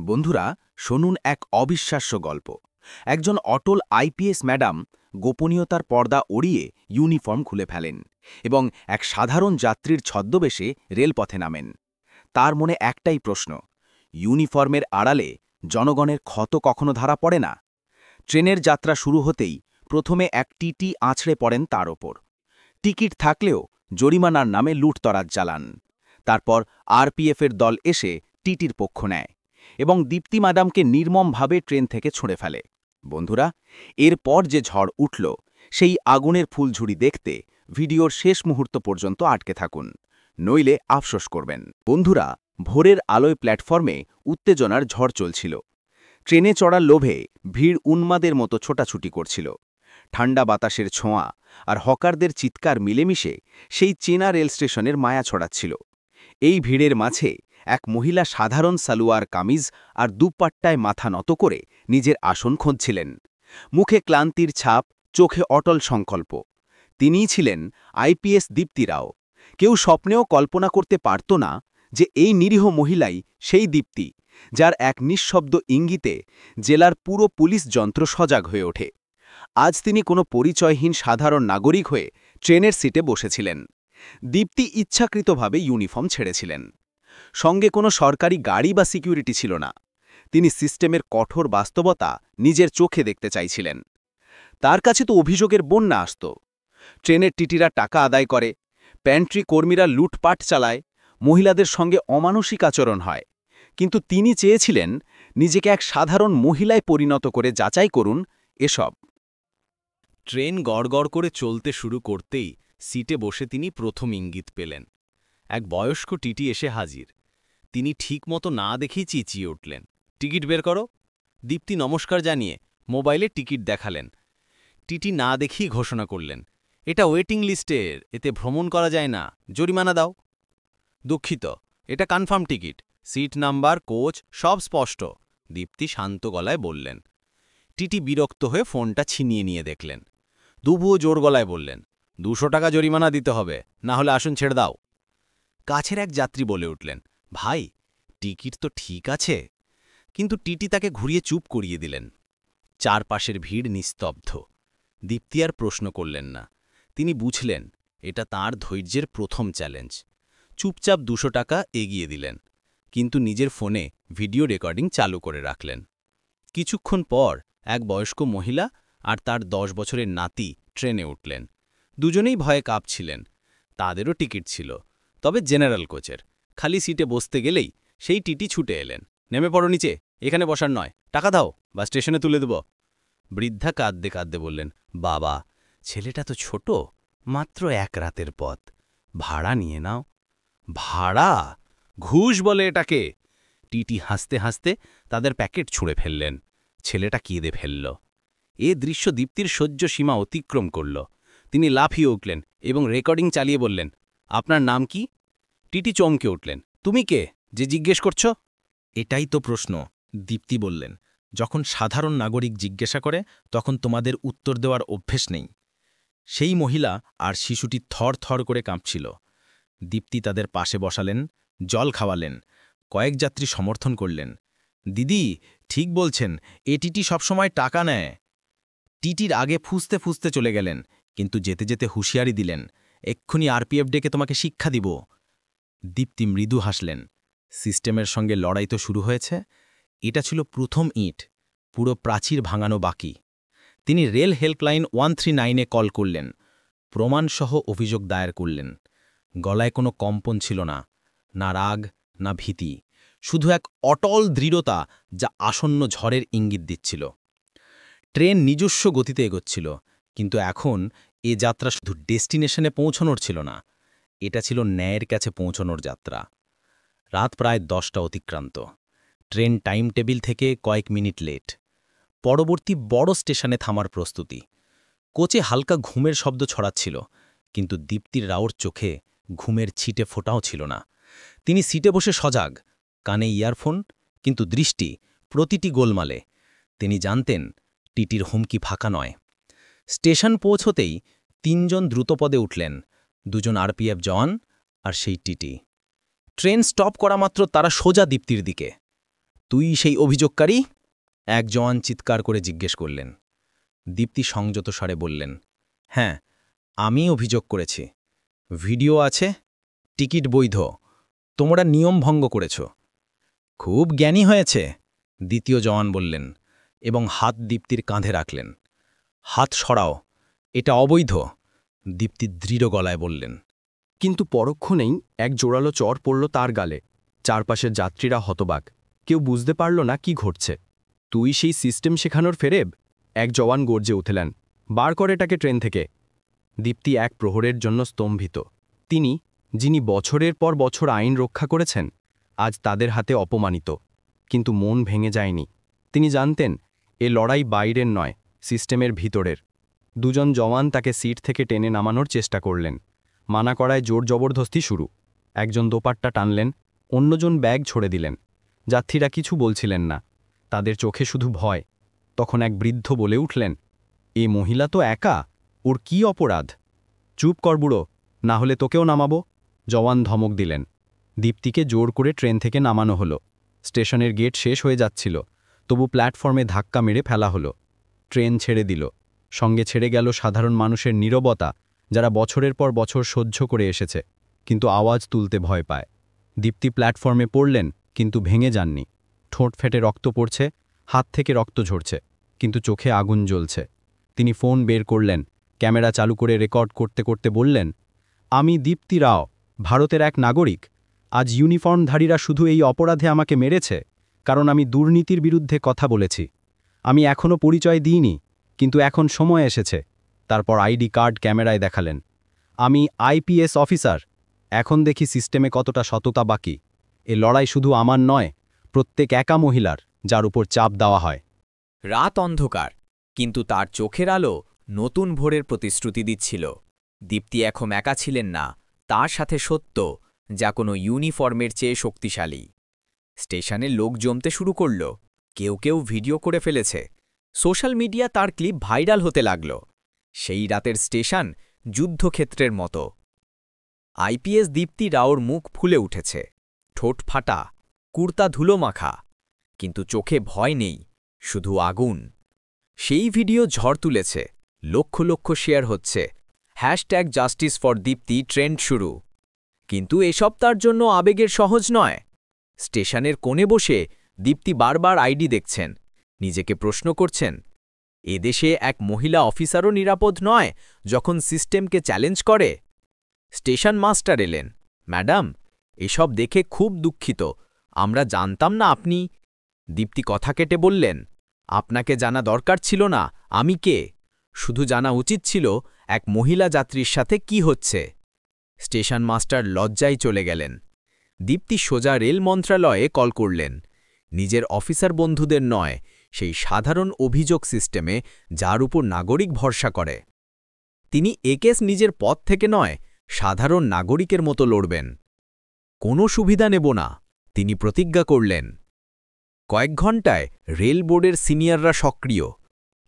বন্ধুরা, শুনুন এক অবিশ্বাস্য গল্প। একজন অটল আইপিএস ম্যাডাম গোপনীয়তার পর্দা উড়িয়ে ইউনিফর্ম খুলে ফেলেন এবং এক সাধারণ যাত্রীর ছদ্মবেশে রেলপথে নামেন। তার মনে একটাই প্রশ্ন, ইউনিফর্মের আড়ালে জনগণের ক্ষত কখনো ধরা পড়ে না? ট্রেনের যাত্রা শুরু হতেই প্রথমে এক টিটি আছড়ে পড়েন তার ওপর। টিকিট থাকলেও জরিমানার নামে লুটতরাজ চালান। তারপর আরপিএফের দল এসে টিটির পক্ষ নেয় এবং দীপ্তি ম্যাডামকে নির্মমভাবে ট্রেন থেকে ছুঁড়ে ফেলে। বন্ধুরা, এরপর যে ঝড় উঠল, সেই আগুনের ফুলঝুরি দেখতে ভিডিওর শেষ মুহূর্ত পর্যন্ত আটকে থাকুন, নইলে আফসোস করবেন। বন্ধুরা, ভোরের আলোয় প্ল্যাটফর্মে উত্তেজনার ঝড় চলছিল। ট্রেনে চড়ার লোভে ভিড় উন্মাদের মতো ছোটাছুটি করছিল। ঠান্ডা বাতাসের ছোঁয়া আর হকারদের চিৎকার মিলেমিশে সেই চেনা রেল স্টেশনের মায়া ছড়াচ্ছিল। এই ভিড়ের মাঝে এক মহিলা সাধারণ সালোয়ার কামিজ আর দুপাট্টায় মাথা নত করে নিজের আসন খুঁজছিলেন। মুখে ক্লান্তির ছাপ, চোখে অটল সংকল্প। তিনিই ছিলেন আইপিএস দীপ্তি রাও। কেউ স্বপ্নেও কল্পনা করতে পারত না যে এই নিরীহ মহিলাই সেই দীপ্তি, যার এক নিঃশব্দ ইঙ্গিতে জেলার পুরো পুলিশ যন্ত্র সজাগ হয়ে ওঠে। আজ তিনি কোনো পরিচয়হীন সাধারণ নাগরিক হয়ে ট্রেনের সিটে বসেছিলেন। দীপ্তি ইচ্ছাকৃতভাবে ইউনিফর্ম ছেড়েছিলেন। সঙ্গে কোনো সরকারি গাড়ি বা সিকিউরিটি ছিল না। তিনি সিস্টেমের কঠোর বাস্তবতা নিজের চোখে দেখতে চাইছিলেন। তার কাছে তো অভিযোগের বন্যা আসত। ট্রেনের টিটিরা টাকা আদায় করে, প্যান্ট্রি কর্মীরা লুটপাট চালায়, মহিলাদের সঙ্গে অমানসিক আচরণ হয়। কিন্তু তিনি চেয়েছিলেন নিজেকে এক সাধারণ মহিলায় পরিণত করে যাচাই করুন এসব। ট্রেন গড়গড় করে চলতে শুরু করতেই সিটে বসে তিনি প্রথম ইঙ্গিত পেলেন। এক বয়স্ক টিটি এসে হাজির। তিনি ঠিকমতো না দেখেই চেঁচিয়ে উঠলেন, টিকিট বের করো। দীপ্তি নমস্কার জানিয়ে মোবাইলে টিকিট দেখালেন। টিটি না দেখেই ঘোষণা করলেন, এটা ওয়েটিং লিস্টের, এতে ভ্রমণ করা যায় না, জরিমানা দাও। দুঃখিত, এটা confirm ticket, seat number, coach সব স্পষ্ট, দীপ্তি শান্ত গলায় বললেন। টিটি বিরক্ত হয়ে ফোনটা ছিনিয়ে নিয়ে দেখলেন। দুবুও জোর গলায় বললেন, 200 টাকা জরিমানা দিতে হবে, না হলে আসন ছেড়ে দাও। কাছের এক যাত্রী বলে উঠলেন, ভাই, টিকিট তো ঠিক আছে। কিন্তু টিটি তাকে ঘুরিয়ে চুপ করিয়ে দিলেন। চারপাশের ভিড় নিস্তব্ধ। দীপ্তি আর প্রশ্ন করলেন না। তিনি বুঝলেন এটা তার ধৈর্যের প্রথম চ্যালেঞ্জ। চুপচাপ 200 টাকা এগিয়ে দিলেন, কিন্তু নিজের ফোনে ভিডিও রেকর্ডিং চালু করে রাখলেন। কিছুক্ষণ পর এক বয়স্ক মহিলা আর তার 10 বছরের নাতি ট্রেনে উঠলেন। দুজনেই ভয়ে কাঁপছিলেন। তাদেরও টিকিট ছিল, তবে জেনারেল কোচের। খালি সিটে বসতে গেলেই সেই টিটি ছুটে এলেন, নেমে পড়ো নিচে, এখানে বসার নয়, টাকা দাও বা স্টেশনে তুলে দেব। বৃদ্ধা কাঁদতে কাঁদতে বললেন, বাবা, ছেলেটা তো ছোট, মাত্র 1 রাতের পথ, ভাড়া নিয়ে নাও। ভাড়া? ঘুষ বলে এটাকে। টিটি হাসতে হাসতে তাদের প্যাকেট ছুঁড়ে ফেললেন। ছেলেটা কেঁদে ফেলল। এ দৃশ্য দীপ্তির সহ্য সীমা অতিক্রম করল। তিনি লাফিয়ে উঠলেন এবং রেকর্ডিং চালিয়ে বললেন, আপনার নাম কি? টিটি চমকে উঠলেন, তুমি কে যে জিজ্ঞেস করছ? এটাই তো প্রশ্ন, দীপ্তি বললেন। যখন সাধারণ নাগরিক জিজ্ঞাসা করে তখন তোমাদের উত্তর দেওয়ার অভ্যেস নেই। সেই মহিলা আর শিশুটি থর থর করে কাঁপছিল। দীপ্তি তাদের পাশে বসালেন, জল খাওয়ালেন। কয়েক যাত্রী সমর্থন করলেন, দিদি ঠিক বলছেন, এ টিটি সবসময় টাকা নেয়। টিটির আগে ফুসতে ফুসতে চলে গেলেন, কিন্তু যেতে যেতে হুঁশিয়ারি দিলেন, এক্ষুনি আরপিএফ ডেকে তোমাকে শিক্ষা দিব। দীপ্তি মৃদু হাসলেন। সিস্টেমের সঙ্গে লড়াই তো শুরু হয়েছে। এটা ছিল প্রথম ইঁট, পুরো প্রাচীর ভাঙানো বাকি। তিনি রেল হেল্পলাইন 139-এ কল করলেন, প্রমাণসহ অভিযোগ দায়ের করলেন। গলায় কোনো কম্পন ছিল না, না রাগ না ভীতি, শুধু এক অটল দৃঢ়তা যা আসন্ন ঝড়ের ইঙ্গিত দিচ্ছিল। ট্রেন নিজস্ব গতিতে এগোচ্ছিল, কিন্তু এখন এ যাত্রা শুধু ডেস্টিনেশনে পৌঁছানোর ছিল না, এটা ছিল ন্যায়ের কাছে পৌঁছানোর যাত্রা। রাত প্রায় 10টা অতিক্রান্ত। ট্রেন টাইম টেবিল থেকে কয়েক মিনিট লেট। পরবর্তী বড় স্টেশনে থামার প্রস্তুতি। কোচে হালকা ঘুমের শব্দ ছড়াচ্ছিল, কিন্তু দীপ্তির রাওর চোখে ঘুমের ছিটে ফোটাও ছিল না। তিনি সিটে বসে সজাগ, কানে ইয়ারফোন, কিন্তু দৃষ্টি প্রতিটি গোলমালে। তিনি জানতেন টিটির হুমকি ফাঁকা নয়। স্টেশন পৌঁছতেই 3 জন দ্রুতপদে উঠলেন, 2 জন আরপিএফ জওয়ান আর সেই টিটি। ট্রেন স্টপ করা মাত্র তারা সোজা দীপ্তির দিকে। তুই সেই অভিযোগকারী? এক জওয়ান চিৎকার করে জিজ্ঞেস করলেন। দীপ্তি সংযত স্বরে বললেন, হ্যাঁ, আমি অভিযোগ করেছি। ভিডিও আছে, টিকিট বৈধ। তোমরা নিয়ম ভঙ্গ করেছ। খুব জ্ঞানী হয়েছে, দ্বিতীয় জওয়ান বললেন, এবং হাত দীপ্তির কাঁধে রাখলেন। হাত সরাও, এটা অবৈধ, দীপ্তি দৃঢ় গলায় বললেন। কিন্তু পরক্ষণেই এক জোরালো চর পড়ল তার গালে। চারপাশের যাত্রীরা হতবাক, কেউ বুঝতে পারল না কি ঘটছে। তুই সেই সিস্টেম শেখানোর ফেরেব? এক জওয়ান গর্জে উঠলেন, বার করে এটাকে ট্রেন থেকে। দীপ্তি এক প্রহরের জন্য স্তম্ভিত। তিনি, যিনি বছরের পর বছর আইন রক্ষা করেছেন, আজ তাদের হাতে অপমানিত। কিন্তু মন ভেঙে যায়নি। তিনি জানতেন, এ লড়াই বাইরের নয়, সিস্টেমের ভিতরের। দুজন জওয়ান তাকে সিট থেকে টেনে নামানোর চেষ্টা করলেন। মানা করায় জোর জবরদস্তি শুরু। একজন দোপাট্টা টানলেন, অন্যজন ব্যাগ ছড়ে দিলেন। যাত্রীরা কিছু বলছিলেন না, তাদের চোখে শুধু ভয়। তখন এক বৃদ্ধ বলে উঠলেন, এ মহিলা তো একা, ওর কি অপরাধ? চুপ কর বুড়ো, না হলে তোকেও নামাবো, জওয়ান ধমক দিলেন। দীপ্তিকে জোর করে ট্রেন থেকে নামানো হলো। স্টেশনের গেট শেষ হয়ে যাচ্ছিল, তবু প্ল্যাটফর্মে ধাক্কা মেরে ফেলা হলো। ট্রেন ছেড়ে দিল। সঙ্গে ছেড়ে গেল সাধারণ মানুষের নীরবতা, যারা বছরের পর বছর সহ্য করে এসেছে, কিন্তু আওয়াজ তুলতে ভয় পায়। দীপ্তি প্ল্যাটফর্মে পড়লেন, কিন্তু ভেঙে যাননি। ঠোঁট ফেটে রক্ত পড়ছে, হাত থেকে রক্ত ঝরছে, কিন্তু চোখে আগুন জ্বলছে। তিনি ফোন বের করলেন, ক্যামেরা চালু করে রেকর্ড করতে করতে বললেন, আমি দীপ্তি রাও, ভারতের এক নাগরিক। আজ ইউনিফর্মধারীরা শুধু এই অপরাধে আমাকে মেরেছে কারণ আমি দুর্নীতির বিরুদ্ধে কথা বলেছি। আমি এখনও পরিচয় দিইনি, কিন্তু এখন সময় এসেছে। তারপর আইডি কার্ড ক্যামেরায় দেখালেন। আমি আইপিএস অফিসার। এখন দেখি সিস্টেমে কতটা সততা বাকি। এ লড়াই শুধু আমার নয়, প্রত্যেক একা মহিলার, যার উপর চাপ দেওয়া হয়। রাত অন্ধকার, কিন্তু তার চোখের আলো নতুন ভোরের প্রতিশ্রুতি দিচ্ছিল। দীপ্তি এখন একা ছিলেন না, তার সাথে সত্য, যা কোনো ইউনিফর্মের চেয়ে শক্তিশালী। স্টেশনে লোক জমতে শুরু করল, কেউ কেউ ভিডিও করে ফেলেছে। সোশ্যাল মিডিয়া তার ক্লিপ ভাইরাল হতে লাগল। সেই রাতের স্টেশন যুদ্ধক্ষেত্রের মতো। আইপিএস দীপ্তি রাওর মুখ ফুলে উঠেছে, ঠোঁট ফাটা, কুর্তা ধুলো মাখা, কিন্তু চোখে ভয় নেই, শুধু আগুন। সেই ভিডিও ঝড় তুলেছে, লক্ষ লক্ষ শেয়ার হচ্ছে, #জাস্টিস ফর দীপ্তি ট্রেন্ড শুরু। কিন্তু এসব তার জন্য আবেগের সহজ নয়। স্টেশনের কোণে বসে দীপ্তি বারবার আইডি দেখছেন, নিজেকে প্রশ্ন করছেন, এদেশে এক মহিলা অফিসারও নিরাপদ নয় যখন সিস্টেমকে চ্যালেঞ্জ করে। স্টেশন মাস্টার এলেন, ম্যাডাম, এসব দেখে খুব দুঃখিত, আমরা জানতাম না আপনি। দীপ্তি কথা কেটে বললেন, আপনাকে জানা দরকার ছিল না আমি কে, শুধু জানা উচিত ছিল এক মহিলা যাত্রীর সাথে কি হচ্ছে। স্টেশন মাস্টার লজ্জায় চলে গেলেন। দীপ্তি সোজা রেল মন্ত্রণালয়ে কল করলেন, নিজের অফিসার বন্ধুদের নয়, সেই সাধারণ অভিযোগ সিস্টেমে যার উপর নাগরিক ভরসা করে। তিনি এ কেস নিজের পথ থেকে নয়, সাধারণ নাগরিকের মতো লড়বেন। কোনো সুবিধা নেব না, তিনি প্রতিজ্ঞা করলেন। কয়েক ঘণ্টায় রেল বোর্ডের সিনিয়ররা সক্রিয়,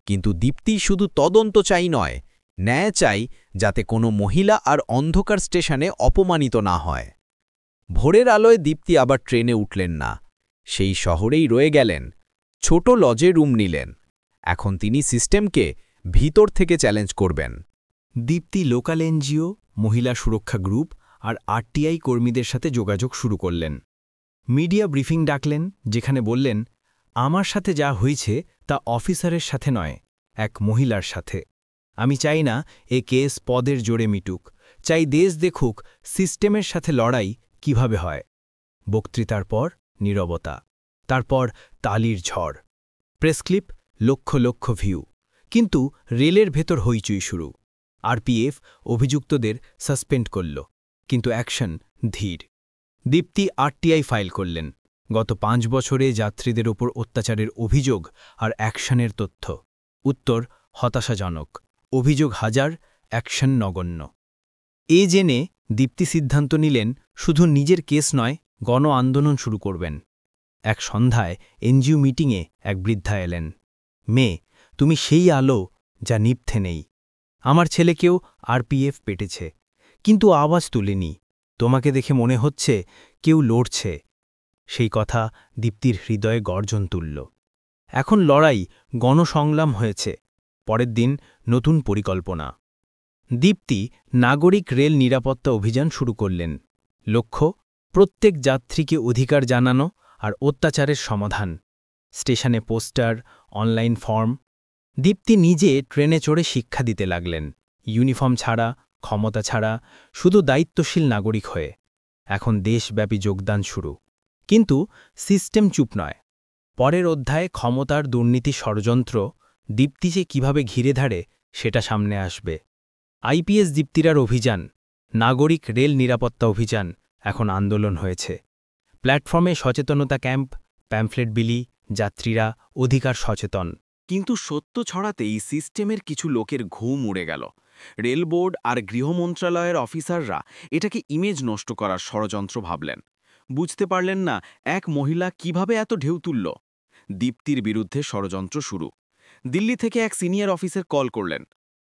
কিন্তু দীপ্তি শুধু তদন্ত চাই নয়, ন্যায় চাই, যাতে কোনো মহিলা আর অন্ধকার স্টেশনে অপমানিত না হয়। ভোরের আলোয় দীপ্তি আবার ট্রেনে উঠলেন না, সেই শহরেই রয়ে গেলেন। ছোট লজে রুম নিলেন। এখন তিনি সিস্টেমকে ভিতর থেকে চ্যালেঞ্জ করবেন। দীপ্তি লোকাল এনজিও, মহিলা সুরক্ষা গ্রুপ আর আরটিআই কর্মীদের সাথে যোগাযোগ শুরু করলেন। মিডিয়া ব্রিফিং ডাকলেন, যেখানে বললেন, আমার সাথে যা হয়েছে তা অফিসারের সাথে নয়, এক মহিলার সাথে। আমি চাই না এ কেস পদের জোরে মিটুক, চাই দেশ দেখুক সিস্টেমের সাথে লড়াই কিভাবে হয়। বক্তৃতার পর নীরবতা, তারপর তালির ঝড়। প্রেসক্লিপ, লক্ষ লক্ষ ভিউ, কিন্তু রেলের ভেতর হইচই শুরু। আরপিএফ অভিযুক্তদের সাসপেন্ড করল, কিন্তু অ্যাকশন ধীর। দীপ্তি আরটিআই ফাইল করলেন, গত 5 বছরে যাত্রীদের ওপর অত্যাচারের অভিযোগ আর অ্যাকশনের তথ্য। উত্তর হতাশাজনক, অভিযোগ 1000, অ্যাকশন নগণ্য। এ জেনে দীপ্তি সিদ্ধান্ত নিলেন, শুধু নিজের কেস নয়, গণ আন্দোলন শুরু করবেন। এক সন্ধ্যায় এনজিও মিটিংয়ে এক বৃদ্ধা এলেন। মেয়ে, তুমি সেই আলো যা নিভতে নেই। আমার ছেলেকেও আরপিএফ পেটেছে, কিন্তু আওয়াজ তুলেনি। তোমাকে দেখে মনে হচ্ছে কেউ লড়ছে। সেই কথা দীপ্তির হৃদয়ে গর্জন তুলল। এখন লড়াই গণসংগ্রাম হয়েছে। পরের দিন নতুন পরিকল্পনা। দীপ্তি নাগরিক রেল নিরাপত্তা অভিযান শুরু করলেন। লক্ষ্য, প্রত্যেক যাত্রীকে অধিকার জানানো আর অত্যাচারের সমাধান। স্টেশনে পোস্টার, অনলাইন ফর্ম। দীপ্তি নিজে ট্রেনে চড়ে শিক্ষা দিতে লাগলেন, ইউনিফর্ম ছাড়া, ক্ষমতা ছাড়া, শুধু দায়িত্বশীল নাগরিক হয়ে। এখন দেশব্যাপী যোগদান শুরু। কিন্তু সিস্টেম চুপ নয়। পরের অধ্যায়ে ক্ষমতার দুর্নীতি ষড়যন্ত্র, দীপ্তি যে কীভাবে ঘিরে ধারে সেটা সামনে আসবে। আইপিএস দীপ্তিরার অভিযান, নাগরিক রেল নিরাপত্তা অভিযান এখন আন্দোলন হয়েছে। প্ল্যাটফর্মে সচেতনতা ক্যাম্প, প্যাম্ফলেট বিলি, যাত্রীরা অধিকার সচেতন। কিন্তু সত্য ছড়াতেই সিস্টেমের কিছু লোকের ঘুম উড়ে গেল। রেলবোর্ড আর গৃহ মন্ত্রণালয়ের অফিসাররা এটাকে ইমেজ নষ্ট করার ষড়যন্ত্র ভাবলেন। বুঝতে পারলেন না এক মহিলা কিভাবে এত ঢেউ তুলল। দীপ্তির বিরুদ্ধে ষড়যন্ত্র শুরু। দিল্লি থেকে এক সিনিয়র অফিসার কল করলেন,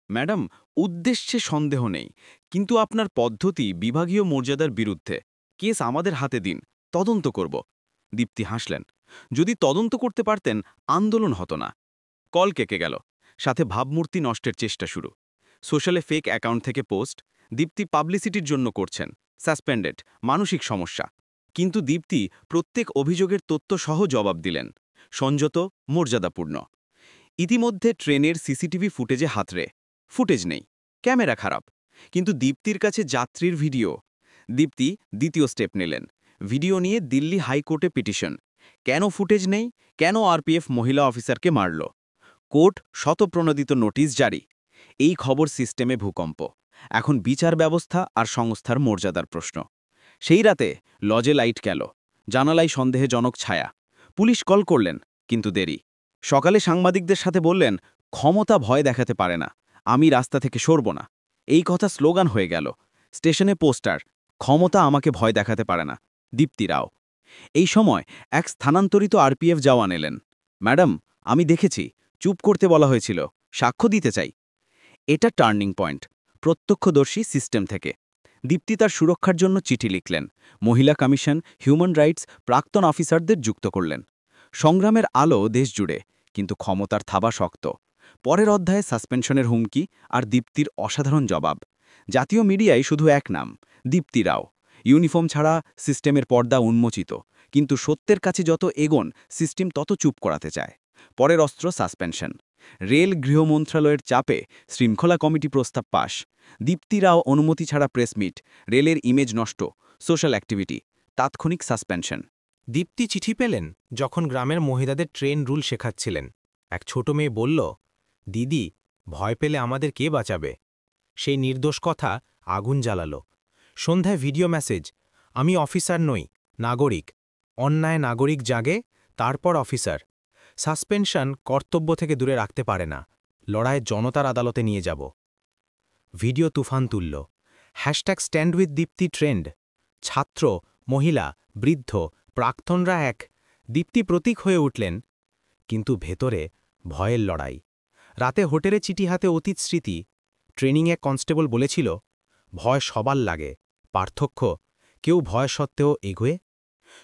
ম্যাডাম, উদ্দেশ্যে সন্দেহ নেই, কিন্তু আপনার পদ্ধতি বিভাগীয় মর্যাদার বিরুদ্ধে। কেস আমাদের হাতে দিন, তদন্ত করব। দীপ্তি হাসলেন, যদি তদন্ত করতে পারতেন আন্দোলন হতো না। কল কেটে গেল, সাথে ভাবমূর্তি নষ্টের চেষ্টা শুরু। সোশ্যালে ফেক অ্যাকাউন্ট থেকে পোস্ট, দীপ্তি পাবলিসিটির জন্য করছেন, সাসপেন্ডেড, মানসিক সমস্যা। কিন্তু দীপ্তি প্রত্যেক অভিযোগের তথ্য সহ জবাব দিলেন, সংযত, মর্যাদাপূর্ণ। ইতিমধ্যে ট্রেনের সিসিটিভি ফুটেজে হাতড়ে। ফুটেজ নেই, ক্যামেরা খারাপ, কিন্তু দীপ্তির কাছে যাত্রীর ভিডিও। দীপ্তি দ্বিতীয় স্টেপ নিলেন, ভিডিও নিয়ে দিল্লি হাইকোর্টে পিটিশন। কেন ফুটেজ নেই, কেন আরপিএফ মহিলা অফিসারকে মারল? কোর্ট শতপ্রণোদিত নোটিশ জারি। এই খবর সিস্টেমে ভূকম্প। এখন বিচার ব্যবস্থা আর সংস্থার মর্যাদার প্রশ্ন। সেই রাতে লজে লাইট গেল, জানালায় সন্দেহজনক ছায়া। পুলিশ কল করলেন, কিন্তু দেরি। সকালে সাংবাদিকদের সাথে বললেন, ক্ষমতা ভয় দেখাতে পারে না, আমি রাস্তা থেকে সরব না। এই কথা স্লোগান হয়ে গেল। স্টেশনে পোস্টার, ক্ষমতা আমাকে ভয় দেখাতে পারে না, দীপ্তি রাও। এই সময় এক স্থানান্তরিত আরপিএফ জওয়ান এলেন, ম্যাডাম, আমি দেখেছি, চুপ করতে বলা হয়েছিল, সাক্ষ্য দিতে চাই। এটা টার্নিং পয়েন্ট। প্রত্যক্ষদর্শী সিস্টেম থেকে দীপ্তি তার সুরক্ষার জন্য চিঠি লিখলেন, মহিলা কমিশন, হিউম্যান রাইটস, প্রাক্তন অফিসারদের যুক্ত করলেন। সংগ্রামের আলো দেশ জুড়ে, কিন্তু ক্ষমতার থাবা শক্ত। পরের অধ্যায়ে সাসপেনশনের হুমকি আর দীপ্তির অসাধারণ জবাব। জাতীয় মিডিয়ায় শুধু এক নাম, দীপ্তি রাও। ইউনিফর্ম ছাড়া সিস্টেমের পর্দা উন্মোচিত, কিন্তু সত্যের কাছে যত এগোন সিস্টেম তত চুপ করাতে চায়। পরের অস্ত্র সাসপেনশন। রেল গৃহ মন্ত্রণালয়ের চাপে শৃঙ্খলা কমিটি প্রস্তাব পাশ। দীপ্তি রাও অনুমতি ছাড়া প্রেসমিট, রেলের ইমেজ নষ্ট, সোশ্যাল অ্যাক্টিভিটি, তাৎক্ষণিক সাসপেনশন। দীপ্তি চিঠি পেলেন যখন গ্রামের মহিলাদের ট্রেন রুল শেখাচ্ছিলেন। এক ছোট মেয়ে বলল, দিদি, ভয় পেলে আমাদের কে বাঁচাবে? সেই নির্দোষ কথা আগুন জ্বালালো। সন্ধ্যায় ভিডিও মেসেজ, আমি অফিসার নই, নাগরিক। অন্যায় নাগরিক জাগে, তারপর অফিসার। সাসপেনশন কর্তব্য থেকে দূরে রাখতে পারে না, লড়াই জনতার আদালতে নিয়ে যাব। ভিডিও তুফান তুলল। Hashtag stand with Dipti trend. ছাত্র, মহিলা, বৃদ্ধ, প্রাক্তনরা এক। দীপ্তি প্রতীক হয়ে উঠলেন। কিন্তু ভেতরে ভয়ের লড়াই। রাতে হোটেলে চিঠি হাতে অতীত স্মৃতি। ট্রেনিংয়ে কনস্টেবল বলেছিল, ভয় সবার লাগে, পার্থক্য কেউ ভয় সত্ত্বেও এগোয়।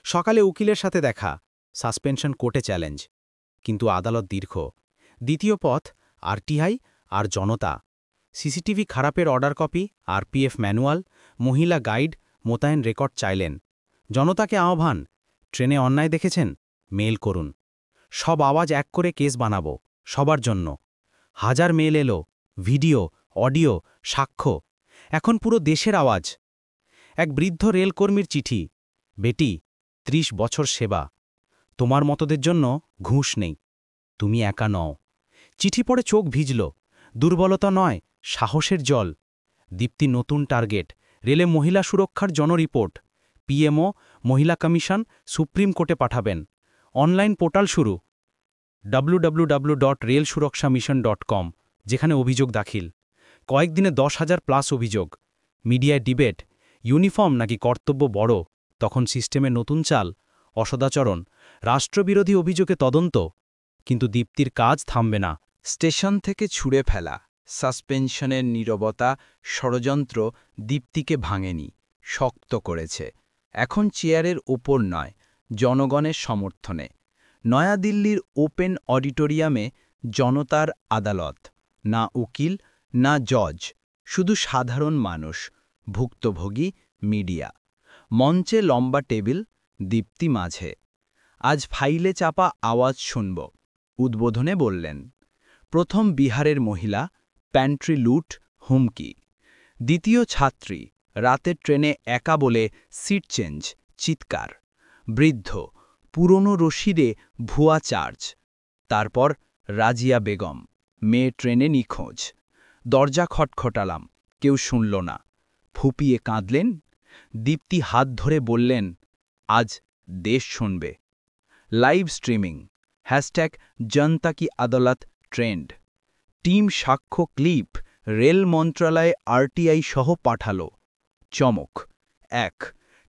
সকালে উকিলের সাথে দেখা, সাসপেনশন কোর্টে চ্যালেঞ্জ। কিন্তু আদালত দীর্ঘ। দ্বিতীয় পথ, আরটিআই আর জনতা। সিসিটিভি খারাপের অর্ডার কপি, আরপিএফ ম্যানুয়াল, মহিলা গাইড, মোতায়েন রেকর্ড চাইলেন। জনতাকে আহ্বান, ট্রেনে অন্যায় দেখেছেন, মেল করুন। সব আওয়াজ এক করে কেস বানাবো, সবার জন্য। হাজার মেল এলো, ভিডিও, অডিও, সাক্ষ্য। এখন পুরো দেশের আওয়াজ। এক বৃদ্ধ রেলকর্মীর চিঠি, বেটি, ৩০ বছর সেবা, তোমার মতদের জন্য ঘুষ নেই, তুমি একা নও। চিঠি পড়ে চোখ ভিজল। দুর্বলতা নয়, সাহসের জল। দীপ্তি নতুন টার্গেট, রেলে মহিলা সুরক্ষার জনরিপোর্ট। পিএমও, মহিলা কমিশন সুপ্রিম কোর্টে পাঠাবেন। অনলাইন পোর্টাল শুরু, www.railsurokshammission.com, যেখানে অভিযোগ দাখিল। কয়েকদিনে 10,000+ অভিযোগ। মিডিয়ায় ডিবেট, ইউনিফর্ম নাকি কর্তব্য বড়। তখন সিস্টেমে নতুন চাল, অসদাচরণ, রাষ্ট্রবিরোধী অভিযোগে তদন্ত। কিন্তু দীপ্তির কাজ থামবে না। স্টেশন থেকে ছুঁড়ে ফেলা, সাসপেনশনের নীরবতা, ষড়যন্ত্র দীপ্তিকে ভাঙেনি, শক্ত করেছে। এখন চেয়ারের ওপর নয়, জনগণের সমর্থনে নয়াদিল্লির ওপেন অডিটোরিয়ামে জনতার আদালত, না উকিল না জজ, শুধু সাধারণ মানুষ, ভুক্তভোগী, মিডিয়া। মঞ্চে লম্বা টেবিল, দীপ্তি মাঝে। আজ ফাইলে চাপা আওয়াজ শুনব, উদ্বোধনে বললেন। প্রথম বিহারের মহিলা, প্যান্ট্রি লুট, হুমকি। দ্বিতীয় ছাত্রী, রাতের ট্রেনে একা বলে সিট চেঞ্জ, চিৎকার। বৃদ্ধ, পুরনো রশিদে ভুয়া চার্জ। তারপর রাজিয়া বেগম, মেয়ে ট্রেনে নিখোঁজ। দরজা খটখটালাম, কেউ শুনল না। ফুপিয়ে কাঁদলেন। দীপ্তি হাত ধরে বললেন, আজ দেশ শুনবে। লাইভ স্ট্রিমিং, হ্যাশট্যাগ জনতা কি আদালত ট্রেন্ড। টিম সাক্ষ্য ক্লিপ রেল মন্ত্রণালয়ে আরটিআই সহ পাঠাল। চমক: ১.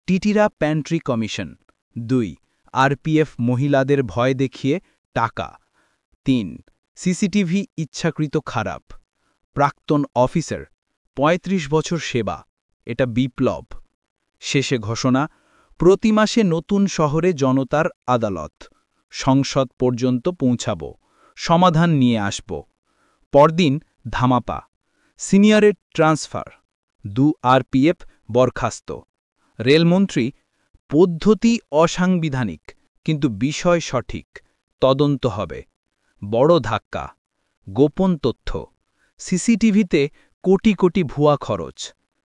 টিটিরা প্যান্ট্রি কমিশন। ২. আরপিএফ মহিলাদের ভয় দেখিয়ে টাকা। ৩. সিসিটিভি ইচ্ছাকৃত খারাপ। প্রাক্তন অফিসার, ৩৫ বছর সেবা, এটা বিপ্লব। শেষে ঘোষণা, প্রতি মাসে নতুন শহরে জনতার আদালত। সংসদ পর্যন্ত পৌঁছাব, সমাধান নিয়ে আসব। পরদিন ধামাপা, সিনিয়রের ট্রান্সফার, ২ আরপিএফ বরখাস্ত। রেলমন্ত্রী, পদ্ধতি অসাংবিধানিক, কিন্তু বিষয় সঠিক, তদন্ত হবে। বড় ধাক্কা, গোপন তথ্য, সিসিটিভিতে কোটি কোটি ভুয়া খরচ।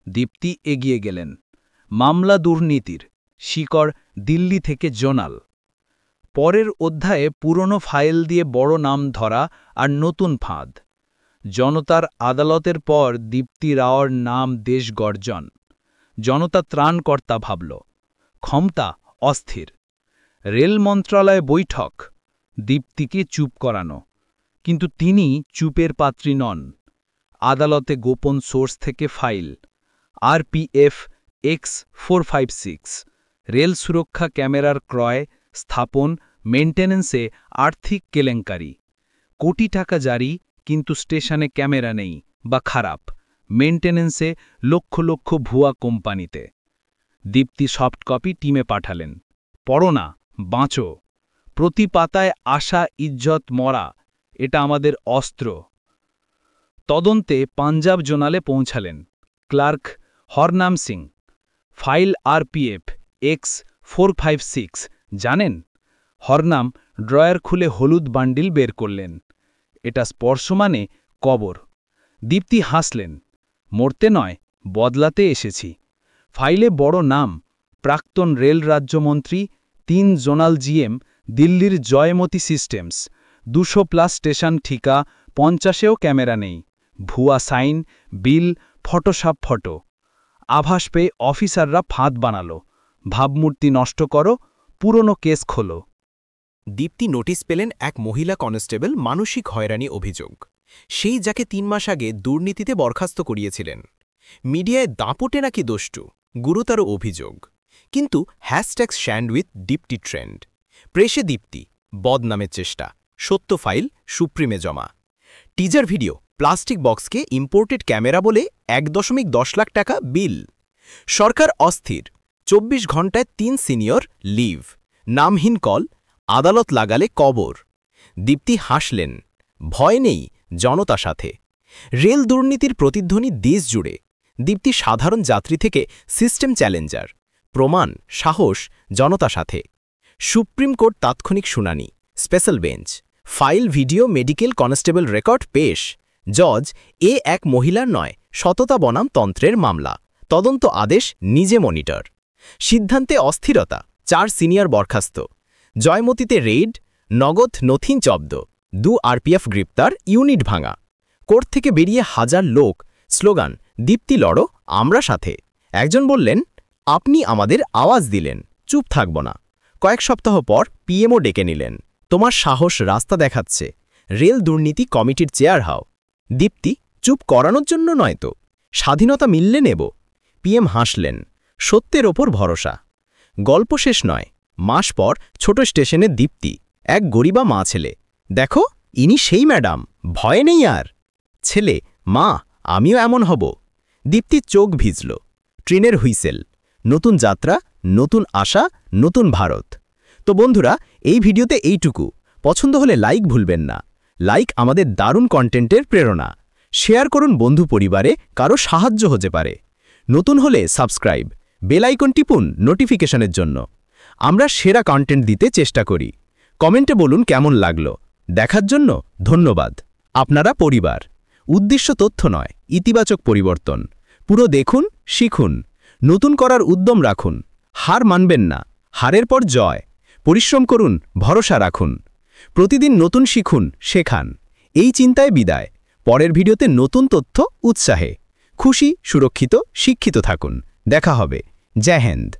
দীপ্তি এগিয়ে গেলেন। মামলা দুর্নীতির, শিকড় দিল্লি থেকে জোনাল। পরের অধ্যায়ে পুরনো ফাইল দিয়ে বড় নাম ধরা আর নতুন ফাঁদ। জনতার আদালতের পর দীপ্তি রাওর নাম দেশ গর্জন। জনতা ত্রাণকর্তা ভাবল। ক্ষমতা অস্থির। রেল মন্ত্রণালয়ে বৈঠক, দীপ্তিকে চুপ করানো। কিন্তু তিনি চুপের পাত্রী নন। আদালতে গোপন সোর্স থেকে ফাইল, আরপিএফ X456, রেল সুরক্ষা ক্যামেরার ক্রয়, স্থাপন, মেইনটেন্যান্সে আর্থিক কেলেঙ্কারি। কোটি টাকা জারি, কিন্তু স্টেশনে ক্যামেরা নেই বা খারাপ। মেইনটেন্যান্সে লক্ষ লক্ষ ভুয়া কোম্পানিতে। দীপ্তি সফট কপি টিমে পাঠালেন। পড়ো না, বাঁচো। প্রতি পাতায় আশা, ইজ্জত, মরা, এটা আমাদের অস্ত্র। তদন্তে পাঞ্জাব জোনালে পৌঁছালেন। Clerk Harnam Singh, file RPF X456, জানেন? হরনাম ড্রয়ার খুলে হলুদ বান্ডিল বের করলেন। এটা স্পর্শ মানে কবর। দীপ্তি হাসলেন। মরতে নয়, বদলাতে এসেছি। ফাইলে বড় নাম, প্রাক্তন রেল রাজ্যমন্ত্রী, ৩ জোনাল জিএম, দিল্লির জয়মতী সিস্টেমস, ২০০+ স্টেশন ঠিকা, ৫০এও ক্যামেরা নেই। ভুয়া সাইন, বিল, ফটোশপ ফটো। আভাস পেয়ে অফিসাররা ফাঁদ বানাল। ভাবমূর্তি নষ্ট করো, পুরনো কেস খোলো। দীপ্তি নোটিশ পেলেন এক মহিলা কনস্টেবল মানসিক হয়রানি অভিযোগ, সেই যাকে ৩ মাস আগে দুর্নীতিতে বরখাস্ত করিয়েছিলেন। মিডিয়ায় দাপটে নাকি দোষ্টু, গুরুতর অভিযোগ। কিন্তু হ্যাশট্যাগ স্যান্ডউইথ দীপ্তি ট্রেন্ড। প্রেসে দীপ্তি, বদনামের চেষ্টা, সত্য ফাইল সুপ্রিমে জমা। টিজার ভিডিও, প্লাস্টিক বক্সকে ইম্পোর্টেড ক্যামেরা বলে ১.১০ লাখ টাকা বিল। সরকার অস্থির, ২৪ ঘণ্টায় ৩ সিনিয়র লিভ। নামহীন কল, আদালত লাগালে কবর। দীপ্তি হাসলেন, ভয় নেই জনতা সাথে। রেল দুর্নীতির প্রতিধ্বনি দেশ জুড়ে। দীপ্তি সাধারণ যাত্রী থেকে সিস্টেম চ্যালেঞ্জার। প্রমাণ, সাহস, জনতা সাথে। সুপ্রিম কোর্ট তাৎক্ষণিক শুনানি, special bench. File, video, medical, constable record পেশ। জজ, এ এক মহিলার নয়, সততা বনাম তন্ত্রের মামলা। তদন্ত আদেশ নিজে মনিটর। সিদ্ধান্তে অস্থিরতা, ৪ সিনিয়র বরখাস্ত। জয়মতীতে রেইড, নগদ নথিন জব্দ। ২ আরপিএফ গ্রেপ্তার, ইউনিট ভাঙা। কোর্ট থেকে বেরিয়ে হাজার লোক, স্লোগান, দীপ্তি লড়ো, আমরা সাথে। একজন বললেন, আপনি আমাদের আওয়াজ দিলেন, চুপ থাকব না। কয়েক সপ্তাহ পর পিএমও ডেকে নিলেন। তোমার সাহস রাস্তা দেখাচ্ছে, রেল দুর্নীতি কমিটির চেয়ার হাও। দীপ্তি, চুপ করানোর জন্য নয় তো, স্বাধীনতা মিললে নেব। পিএম হাসলেন, সত্যের ওপর ভরসা। গল্প শেষ নয়, মাস পর ছোট স্টেশনে দীপ্তি, এক গরিবা মা ছেলে। দেখো, ইনি সেই ম্যাডাম, ভয় নেই আর। ছেলে, মা, আমিও এমন হব। দীপ্তির চোখ ভিজল। ট্রেনের হুইসেল, নতুন যাত্রা, নতুন আশা, নতুন ভারত। তো বন্ধুরা, এই ভিডিওতে এইটুকু। পছন্দ হলে লাইক ভুলবেন না। লাইক আমাদের দারুণ কন্টেন্টের প্রেরণা। শেয়ার করুন বন্ধু পরিবারে, কারো সাহায্য হতে পারে। নতুন হলে সাবস্ক্রাইব, বেল আইকন টিপুন নোটিফিকেশনের জন্য। আমরা সেরা কন্টেন্ট দিতে চেষ্টা করি। কমেন্টে বলুন কেমন লাগলো। দেখার জন্য ধন্যবাদ। আপনারা পরিবার। উদ্দেশ্য তথ্য নয়, ইতিবাচক পরিবর্তন। পুরো দেখুন, শিখুন, নতুন করার উদ্যম রাখুন। হার মানবেন না, হারের পর জয়। পরিশ্রম করুন, ভরসা রাখুন। প্রতিদিন নতুন শিখুন, শেখান। এই চিন্তায় বিদায়। পরের ভিডিওতে নতুন তথ্য, উৎসাহে। খুশি, সুরক্ষিত, শিক্ষিত থাকুন। দেখা হবে। জয় হিন্দ।